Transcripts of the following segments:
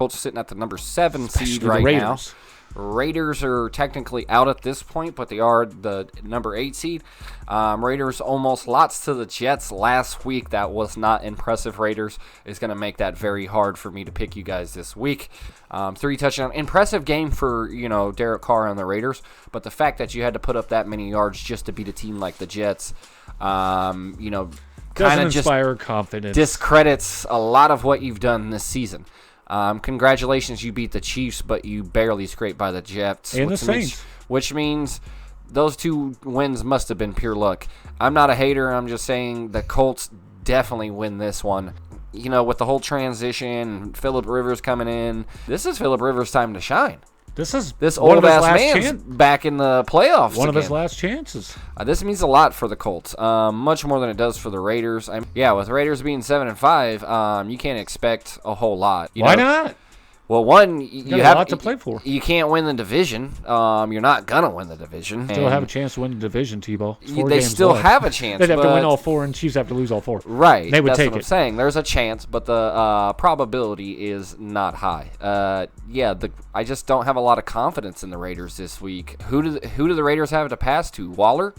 Colts sitting at the number 7 Especially seed the right Raiders. now. Raiders are technically out at this point, but they are the number 8 seed. Raiders almost lost to the Jets last week. That was not impressive. Raiders is going to make that very hard for me to pick you guys this week. 3 touchdown. Impressive game for, Derek Carr and the Raiders, but the fact that you had to put up that many yards just to beat a team like the Jets, kind of just inspire confidence. discredits a lot of what you've done this season. Congratulations, you beat the Chiefs, but you barely scraped by the Jets. And the Saints. Which means those 2 wins must have been pure luck. I'm not a hater. I'm just saying the Colts definitely win this one. With the whole transition, Phillip Rivers coming in, this is Phillip Rivers' time to shine. This is This one of his old-ass last man's back in the playoffs One of his again. last chances. This means a lot for the Colts, much more than it does for the Raiders. With Raiders being 7-5, you can't expect a whole lot. Why not? Well, one, You you got have a lot to play for. You can't win the division. You're not gonna win the division. Still have a chance to win the division, T-Ball. They still have a chance. They'd have to but- win all 4, and Chiefs have to lose all 4. Right. They would that's take what I'm it. saying. There's a chance, but the probability is not high. I just don't have a lot of confidence in the Raiders this week. Who do the Raiders have to pass to? Waller?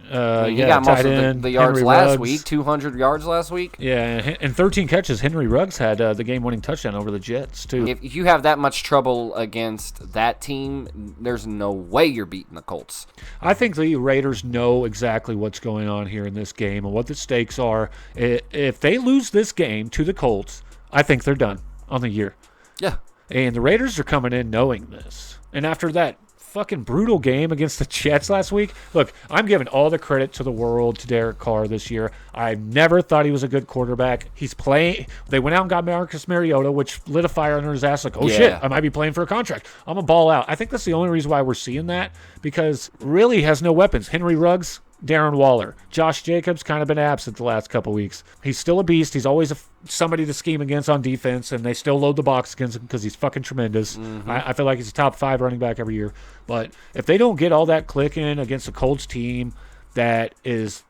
He got most of the yards Henry last Ruggs. week, 200 yards last week. Yeah, and 13 catches. Henry Ruggs had the game-winning touchdown over the Jets, too. If you have that much trouble against that team, there's no way you're beating the Colts. I think the Raiders know exactly what's going on here in this game and what the stakes are. If they lose this game to the Colts, I think they're done on the year. Yeah. And the Raiders are coming in knowing this. And after that fucking brutal game against the Jets last week, look, I'm giving all the credit to the world to Derek Carr this year. I never thought he was a good quarterback. He's playing. They went out and got Marcus Mariota, which lit a fire under his ass. Like, shit, I might be playing for a contract. I'm a ball out. I think that's the only reason why we're seeing that, because really he has no weapons. Henry Ruggs, Darren Waller. Josh Jacobs kind of been absent the last couple weeks. He's still a beast. He's always somebody to scheme against on defense, and they still load the box against him because he's fucking tremendous. Mm-hmm. I feel like he's a top 5 running back every year. But if they don't get all that clicking against a Colts team that is...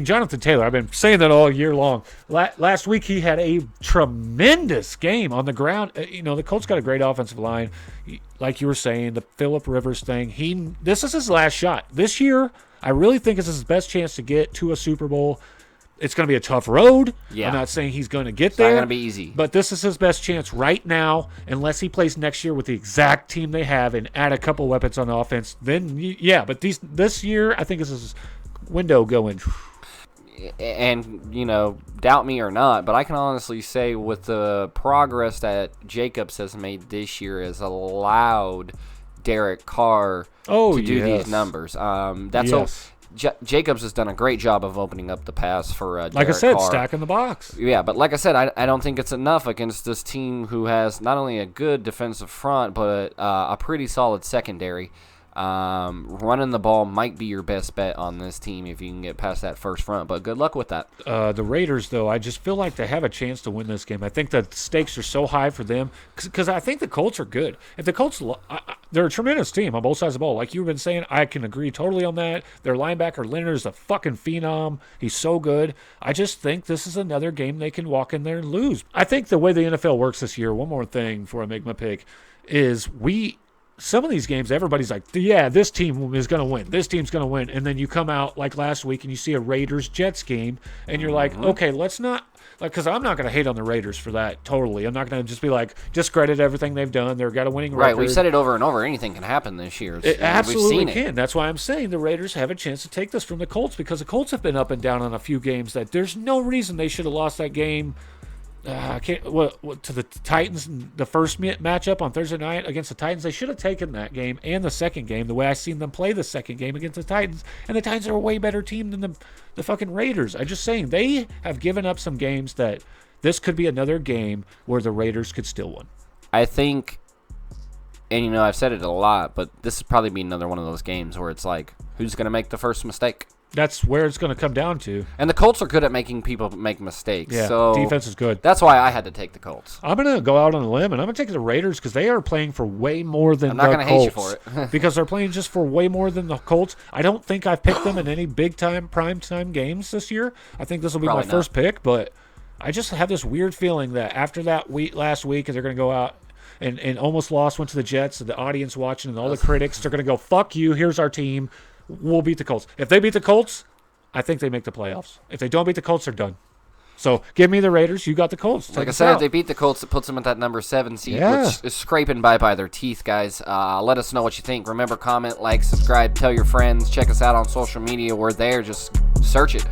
Jonathan Taylor, I've been saying that all year long. Last week he had a tremendous game on the ground. The Colts got a great offensive line. Like you were saying, the Phillip Rivers thing. This is his last shot. This year, I really think this is his best chance to get to a Super Bowl. It's going to be a tough road. Yeah. I'm not saying he's going to get It's there. not going to be easy. But this is his best chance right now, unless he plays next year with the exact team they have and add a couple weapons on offense. Then, yeah, but this year, I think this is his window going. And, doubt me or not, but I can honestly say with the progress that Jacobs has made this year has allowed Derek Carr to do these numbers. Jacobs has done a great job of opening up the pass for Derek Like I said, Carr. stacking the box. Yeah, but like I said, I don't think it's enough against this team who has not only a good defensive front, but a pretty solid secondary. Running the ball might be your best bet on this team if you can get past that first front, but good luck with that. The Raiders, though, I just feel like they have a chance to win this game. I think the stakes are so high for them because I think the Colts are good. If the Colts, they're a tremendous team on both sides of the ball. Like you've been saying, I can agree totally on that. Their linebacker, Leonard, is a fucking phenom. He's so good. I just think this is another game they can walk in there and lose. I think the way the NFL works this year, one more thing before I make my pick, is some of these games, everybody's like, yeah, this team is going to win. This team's going to win. And then you come out like last week and you see a Raiders-Jets game, and you're like, okay, let's not – because I'm not going to hate on the Raiders for that totally. I'm not going to just be like, discredit everything they've done. They've got a winning record. Right, we've said it over and over. Anything can happen this year. It absolutely we've seen can. That's why I'm saying the Raiders have a chance to take this from the Colts, because the Colts have been up and down on a few games that there's no reason they should have lost that game. To the Titans, the first matchup on Thursday night against the Titans. They should have taken that game and the second game, the way I seen them play the second game against the Titans. And the Titans are a way better team than the fucking Raiders. I'm just saying, they have given up some games that this could be another game where the Raiders could still win. I think, and I've said it a lot, but this would probably be another one of those games where it's like, who's going to make the first mistake? That's where it's going to come down to. And the Colts are good at making people make mistakes. Yeah, so defense is good. That's why I had to take the Colts. I'm going to go out on a limb, and I'm going to take the Raiders because they are playing for way more than the Colts. I'm not going to hate you for it. Because they're playing just for way more than the Colts. I don't think I've picked them in any big-time, prime-time games this year. I think this will be Probably my first pick, but I just have this weird feeling that after that last week, they're going to go out and almost lost, went to the Jets, and the audience watching and all the critics, they're going to go, fuck you, here's our team. We'll beat the Colts. If they beat the Colts, I think they make the playoffs. If they don't beat the Colts, they're done. So give me the Raiders. You got the Colts. Like I said, if they beat the Colts, it puts them at that number 7 seed, which is scraping by their teeth, guys. Let us know what you think. Remember, comment, like, subscribe, tell your friends. Check us out on social media. We're there. Just search it.